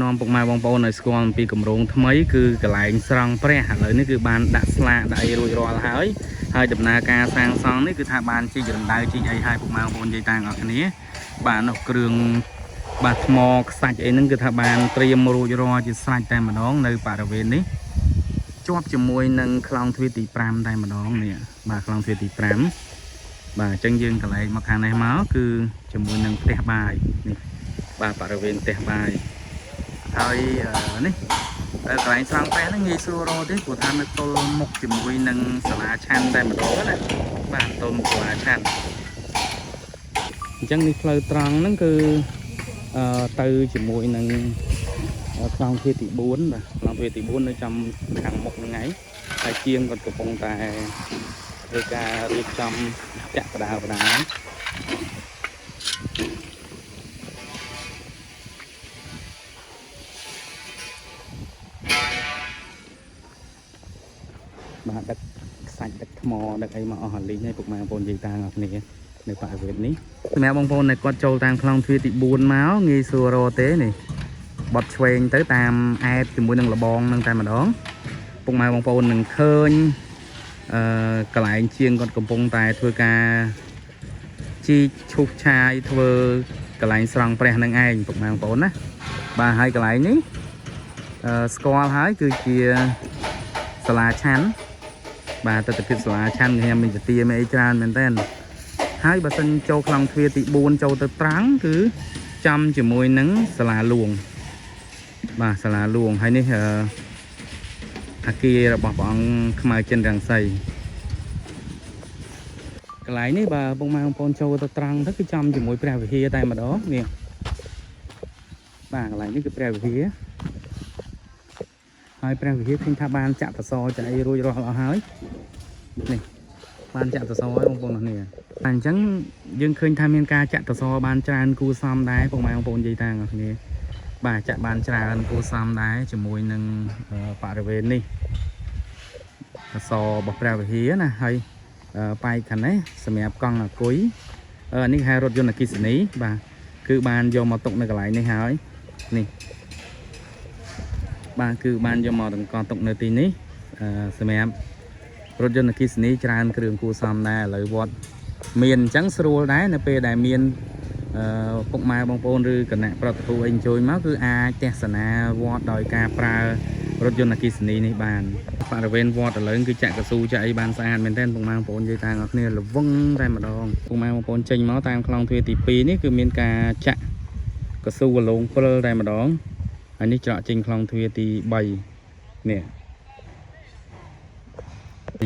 នាំពុកម៉ែបងប្អូនឲ្យស្គាល់អំពីគម្រោងថ្មីគឺកន្លែងស្រង់ព្រះឥឡូវនេះគឺបានដាក់ស្លាកដាក់អីរួចរាល់ហើយដំណើរការសាងសង់នេះគឺថាបានជីករណ្ដៅជីកអីឲ្យពុកម៉ែបងប្អូននិយាយតាំងអស់គ្នាបាទនោះគ្រឿងបាទថ្មខ្សាច់អីហ្នឹងគឺថាបានត្រៀមរួចរាល់ជាស្រេចតែម្ដងនៅបរិវេណនេះជាប់ជាមួយនឹងខ្លោងទ្វារទី5តែម្ដងនេះបាទខ្លោងទ្វារទី5បាទអញ្ចឹងយើងកន្លែងមកខាងនេះមកគឺជាមួយនឹងផ្ទះបាយនេះបាទបរិវេណផ្ទះបាយហើយនេះកន្លែងស្រង់ព្រះហ្នឹងងាយស្រួលរកទេព្រោះថានៅទល់មុខជាមួយនឹងសាលាឆាន់តែម្ដងណាបាទទល់មុខសាលាឆាន់អញ្ចឹងនេះផ្លូវត្រង់ហ្នឹងគឺទៅជាមួយនឹងខ្លោងទ្វារទី4បាទខ្លោងទ្វារទី4នៅចំខាងមុខហ្នឹងឯងហើយជាងគាត់កំពុងតែធ្វើការរៀបចំចាក់បដាបាទដឹកខ្សាច់ដឹកថ្មដឹកអីមកអស់អាលីងឲ្យពុកម៉ែបងប្អូននិយាយតាមអស់គ្នានៅបរិវេណនេះសម្រាប់បងប្អូនដែលគាត់ចូលតាមខ្លោងទ្វារទី4មកងាយស្រួលរកទេនេះបត់ឆ្វេងទៅតាមអែតជាមួយនឹងលបងនឹងតែម្ដងពុកម៉ែបងប្អូននឹងឃើញកន្លែងជាងគាត់កំពុងតែធ្វើការជីកឈូសឆាយធ្វើកន្លែងស្រង់ព្រះនឹងឯងពុកម៉ែបងប្អូនណាបាទហើយកន្លែងនេះស្គាល់ហើយគឺជាសាលាឆាន់បាទទស្សនវិជ្ជាសាលាឆាន់ខ្ញុំមានទាមានអីច្រើនមែនតើហើយបើសិនចូលខ្លោងទ្វារទី4ចូលទៅត្រាំងគឺចំជាមួយនឹងសាលាលួងបាទសាលាលួងហើយនេះអគាររបស់ព្រះអង្គខ្មៅចិនរាំងសីកន្លែងនេះបាទពុកម៉ែបងប្អូនចូលទៅត្រាំងទៅគឺចំជាមួយព្រះវិហារតែម្ដងនេះបាទកន្លែងនេះគឺព្រះវិហារហើយព្រះវិហារឃើញថាបានចាក់សសរចាក់អីរួចរាល់អស់ហើយនេះបានចាក់សសរហើយបងប្អូននេះអញ្ចឹងយើងឃើញថាមានការចាក់សសរបានច្រើនគួរសមដែរពុកម៉ែបងប្អូននិយាយតាអស់គ្នាបាទចាក់បានច្រើនគួរសមដែរជាមួយនឹងបរិវេណនេះសសររបស់ព្រះវិហារណាហើយប៉ែកខាងនេះសម្រាប់កង់អគុយនេះហៅរថយន្តអគ្គិសនីបាទគឺបានយកមកទុកនៅកន្លែងនេះហើយនេះបាទគឺបានយកមកតម្កល់ទុកនៅទីនេះសម្រាប់រថយន្តអគ្គិសនីច្រើនគ្រឿងគួរសមដែរឥឡូវវត្តមានអញ្ចឹងស្រួលដែរនៅពេលដែលមានពុកម៉ែបងប្អូនឬគណៈប្រតិភូអីអញ្ជើញមកគឺអាចទស្សនាវត្តដោយការប្រើរថយន្តអគ្គិសនីនេះបានបរិវេណវត្តឥឡូវគឺចាក់កស៊ូចាក់អីបានស្អាតមែនទែនពុកម៉ែបងប្អូននិយាយតាមអរគ្នាល្វឹងតែម្ដងពុកម៉ែបងប្អូនចេញមកតាមខ្លោងទ្វារទី2នេះគឺមានការចាក់កស៊ូវលង7តែម្ដងហើយនេះច្រកចេញខ្លោងទ្វារទី3នេះ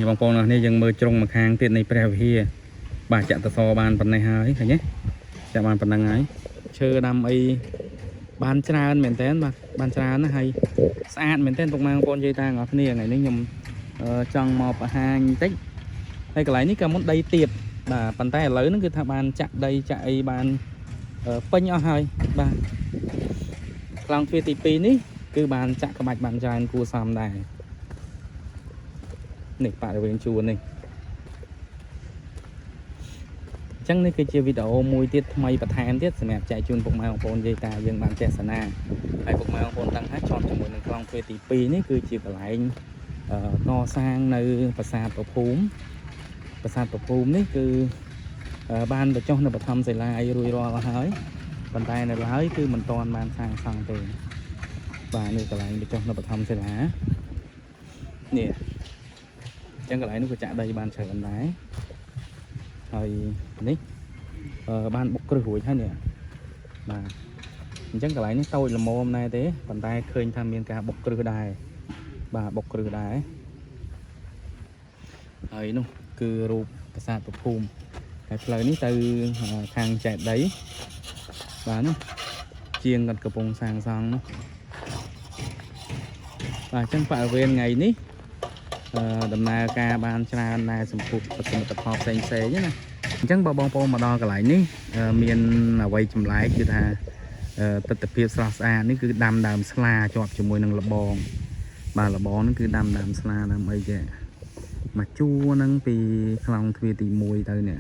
បងប្អូនអរគ្នាយើងមើលជ្រុងម្ខាងទៀតនៃព្រះវិហារបាទចាក់តសបានប៉ុណ្ណេះហើយឃើញទេចាក់បានប៉ុណ្ណឹងហើយឈើដាំអីបានច្រើនមែនតើបាទបានច្រើនណាស់ហើយស្អាតមែនតើពុកម៉ែបងប្អូននិយាយតាមអ្នកគ្នាថ្ងៃនេះខ្ញុំចង់មកបង្ហាញបន្តិចហើយកន្លែងនេះក៏មុនដីទៀតបាទប៉ុន្តែឥឡូវហ្នឹងគឺថាបានចាក់ដីចាក់អីបានពេញអស់ហើយបាទខ្លោងទ្វារទី2នេះគឺបានចាក់ក្បាច់បានច្រើនគួរសមដែរនេះបរិវេណជួរនេះអញ្ចឹងនេះគឺជាវីដេអូមួយទៀតថ្មីបន្ថែមទៀតសម្រាប់ចែកជូនពុកម៉ែបងប្អូននិយាយតាយើងបានទស្សនាហើយពុកម៉ែបងប្អូនដឹងថាជាប់ជាមួយនឹងខ្លោងទ្វារទី2នេះគឺជាកន្លែងកសាងនៅប្រាសាទព្រះភូមិនេះគឺបានបញ្ចុះនៅបឋមសិលាអីរួចរាល់អស់ហើយប៉ុន្តែនៅឡើយគឺមិនទាន់បានសាងសង់ទេបាទនេះកន្លែងបញ្ចុះនៅបឋមសិលានេះអញ្ចឹងកន្លែងនេះក៏ចាក់ដីបានច្រើនដែរហើយនេះបានបុកគ្រឹះរួចហើយនេះបាទអញ្ចឹងកន្លែងនេះតូចល្មមដែរទេប៉ុន្តែឃើញថាមានការបុកគ្រឹះដែរបាទបុកគ្រឹះដែរហើយនោះគឺរូបប្រាសាទព្រះភូមិហើយផ្លូវនេះទៅខាងចេតិយបាទនោះជាងគាត់កំពុងសាងសង់នោះបាទអញ្ចឹងបរិវេណថ្ងៃនេះដំណើរការបានច្រើនដែរសម្ពុះសមិទ្ធផលផ្សេងណាអញ្ចឹងបើបងប្អូនមកដល់កន្លែងនេះមានអ្វីចម្លែកគឺថាទិដ្ឋភាពស្រស់ស្អាតនេះគឺដាំដើមស្លាជាប់ជាមួយនឹងលបងបាទលបងហ្នឹងគឺដាំដើមស្លាដើមអីចេះមកជួរហ្នឹងពីខ្លោងទ្វារទី1ទៅនេះ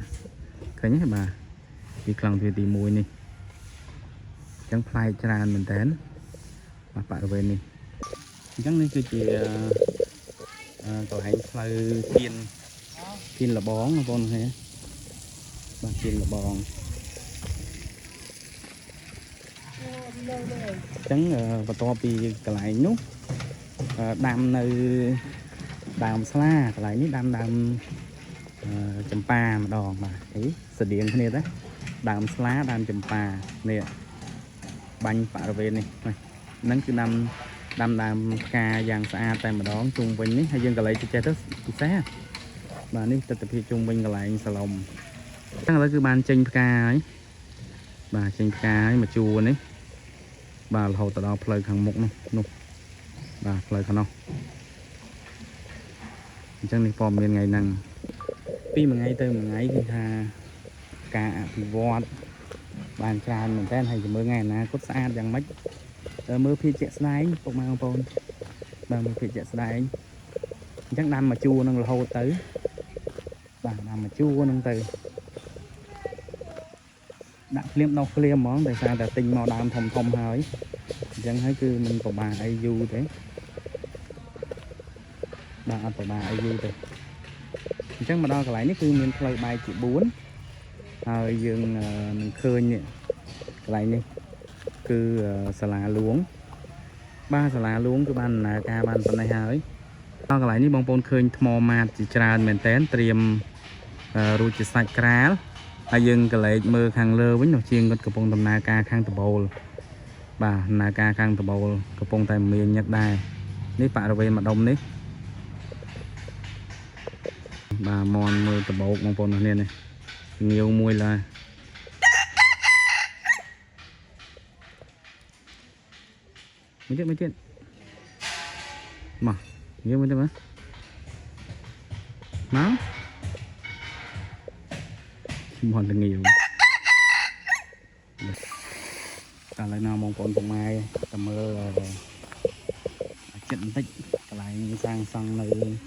ឃើញទេបាទពីខ្លោងទ្វារទី1នេះអញ្ចឹងផ្លែច្រើនមែនតើ bạc về này chắc nên cứ chỉ tàu hành phơi phiên là bón mà con thế bà phiên là bón trắng và to pi cái lại nhúc đam nơi đàm xa cái lại ní đam chấm pa mà đòn mà thấy sự điện thế này đấy đàm lá đàm chấm pa nè bánh phạ về này nắng cứ đam ca vàng xa tay mà đón chung quanh ní hay dân cái lại cho chơi rất xé mà ní tập hiện chung quanh cái lại xà lồng chắc là cứ ban tranh ca ấy bà tranh ca ấy mà chùa đấy bà hậu từ đó plei hàng mục nè bà plei khăn không chẳng đi form bên ngày năng pi mà ngày tới một ngày thì ha cả vọt bàn tràn mình tên hay chỉ mới ngày na cốt xa chẳng mấy mưa phi chạy slide phục mang phone bà mưa phi chạy slide chắc năm mà chua nó là hậu tới bà năm mà chua nó từ đặt liêm đâu liêm món tại sao là tinh màu đam thông hơi chẳng thấy cứ mình của bà ai du thế bà của bà ai du thế chắc mà đo cái lại nó cứ mình play bài chỉ 4 hơi dương mình khơi nhỉ cái lại đi cứ xà lá luống 3 xà lá luống cứ ban là ca ban tuần này hơi đo cái lại ní bông bông khơi mò mạt chỉ tràn mình tén tiêm rồi chỉ sạch cá ai dương cái lại mưa hàng lơ với nó chiên con cặp bông tầm na ca khang tập bầu bà na ca khang tập bầu cặp bông tại miền nhật đài ní phải về mặt đông ní bà mòn mưa tập bầu bông bông này này nhiều mùi là mấy chuyện mà nhiều mấy chuyện mà má mòn là nhiều cả lại nào mong con cùng ai tầm mơ trận tích lại sang sang nơi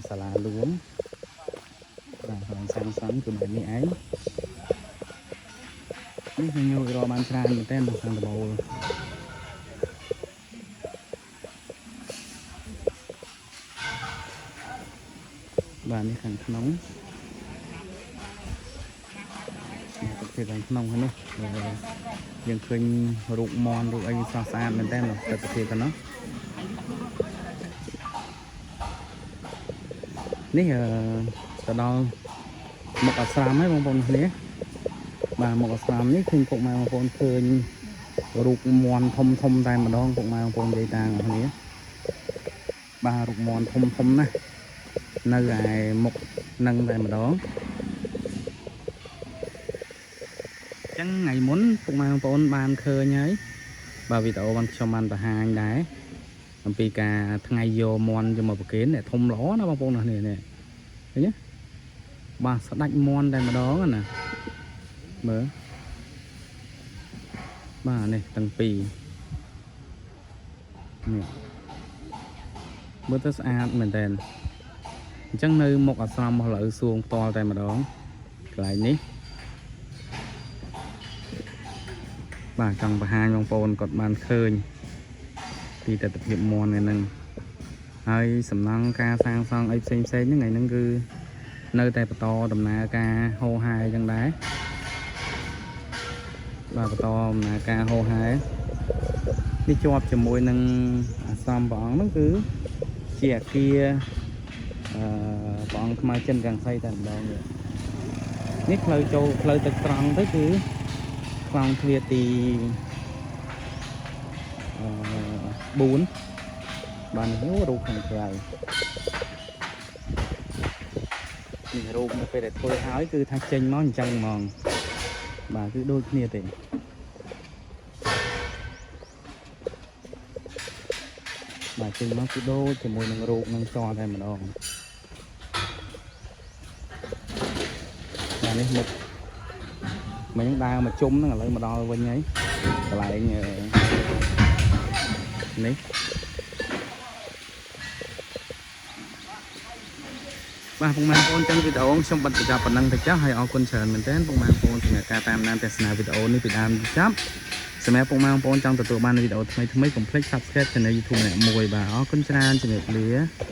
xà lá luống sang sắn của bạn ấyនេះខ្ញុំយករកបានច្រើនមែនតើខាងដបូលបាទនេះខាងក្នុងប្រភេទខាងក្នុងហ្នឹងនោះយើងឃើញរូបមន់រូបអីស្រស់ស្អាតមែនតើទៅប្រភេទទៅនោះនេះទៅដល់មកអាស្រមហើយបងប្អូនគ្នាបាទមកអាស្រមនេះឃើញពុកម៉ែបងប្អូនឃើញរូបមន់ធំតែម្ដងពុកម៉ែបងប្អូននិយាយតាបងប្អូនគ្នាបាទរូបមន់ធំណាស់នៅឯមុខនឹងតែម្ដងចឹងថ្ងៃមុនពុកម៉ែបងប្អូនបានឃើញហើយបាទវីដេអូបានខ្ញុំបានបង្ហាញដែរអំពីការថ្ងៃយកមន់យកមកប្រគេនធំល្អណាបងប្អូននេះឃើញទេបាទស្ដាច់មន់តែម្ដងណាមើលបាទនេះទាំងពីរនេះមើលទៅស្អាតមែនតើអញ្ចឹងនៅមុខអាស្រមរបស់លើសួងផ្ទាល់តែម្ដងកន្លែងនេះបាទចង់បង្ហាញបងប្អូនគាត់បានឃើញពីទស្សនវិជ្ជាមន់ហ្នឹងហើយសំណង់ការសាងសង់អីផ្សេងហ្នឹងថ្ងៃហ្នឹងគឺនៅតែបន្តដំណើរការហូរហែអញ្ចឹងដែរបាទបន្តដំណើរការហូរហែនេះជាប់ជាមួយនឹងអាស្រមព្រះអង្គហ្នឹងគឺជាអគារព្រះអង្គខ្មែរចិនកាំងសីតែម្ដងនេះផ្លូវចូលផ្លូវទឹកត្រង់ទៅគឺខ្លោងទ្វារទី4បាននេះរូបខាងក្រៅនេះរូបនៅពេលដែលធ្វើហើយគឺថាចេញមកអញ្ចឹងហ្មងបាទគឺដូចគ្នាទេបាទចេញមកគឺដូចជាមួយនឹងរូបនឹងសតែម្ដងបាទនេះមុខមិញដើរមកជុំហ្នឹងឥឡូវមកដល់វិញហើយកន្លែងនេះបាទពុកម៉ែបងប្អូនចឹងវីដេអូខ្ញុំបិទបញ្ចប់ប៉ុណ្ណឹងទៅចុះហើយអរគុណច្រើនមែនទែនពុកម៉ែបងប្អូនសម្រាប់ការតាមដានទស្សនាវីដេអូនេះពីដើមដល់ចប់ សម្រាប់ពុកម៉ែបងប្អូនចង់ទទួលបានវីដេអូថ្មីៗកុំភ្លេច Subscribe Channel YouTube ម្នាក់មួយបាទអរគុណច្រើនជំរាបលា